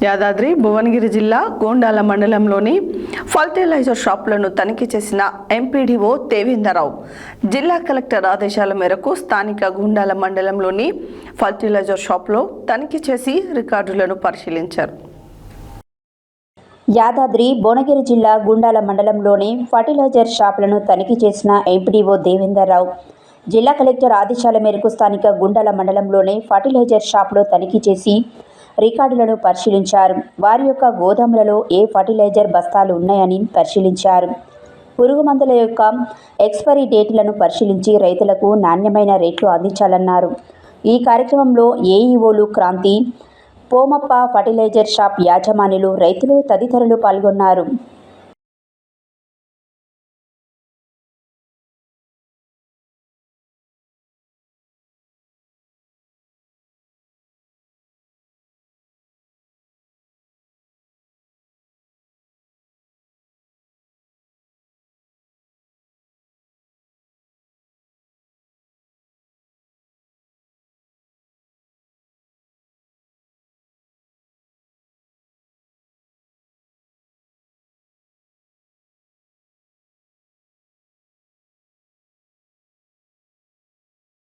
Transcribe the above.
యాదాద్రి భువనగిరి జిల్లా గోండాల మండలంలోని ఫర్టిలైజర్ షాపులను తనిఖీ చేసిన ఎంపీడీఓ దేవేందర్రావు జిల్లా కలెక్టర్ ఆదేశాల మేరకు స్థానిక గోండాల మండలంలోని ఫర్టిలైజర్ షాపులో తనిఖీ చేసి రికార్డులను పరిశీలించారు. యాదాద్రి భువనగిరి జిల్లా గుండాల మండలంలోని ఫర్టిలైజర్ షాపులను తనిఖీ చేసిన ఎంపీడీఓ దేవేందర్రావు జిల్లా కలెక్టర్ ఆదేశాల మేరకు స్థానిక గుండాల మండలంలోని ఫర్టిలైజర్ షాపులో తనిఖీ చేసి రికార్డులను పరిశీలించారు. వారి యొక్క గోదాములలో ఏ ఫర్టిలైజర్ బస్తాలు ఉన్నాయని పరిశీలించారు. పురుగు మందుల యొక్క ఎక్స్పైరీ డేట్లను పరిశీలించి రైతులకు నాణ్యమైన రేట్లు అందించాలన్నారు. ఈ కార్యక్రమంలో ఏఈఓలు క్రాంతి, పోమప్ప, ఫర్టిలైజర్ షాప్ యాజమాన్యులు, రైతులు తదితరులు పాల్గొన్నారు.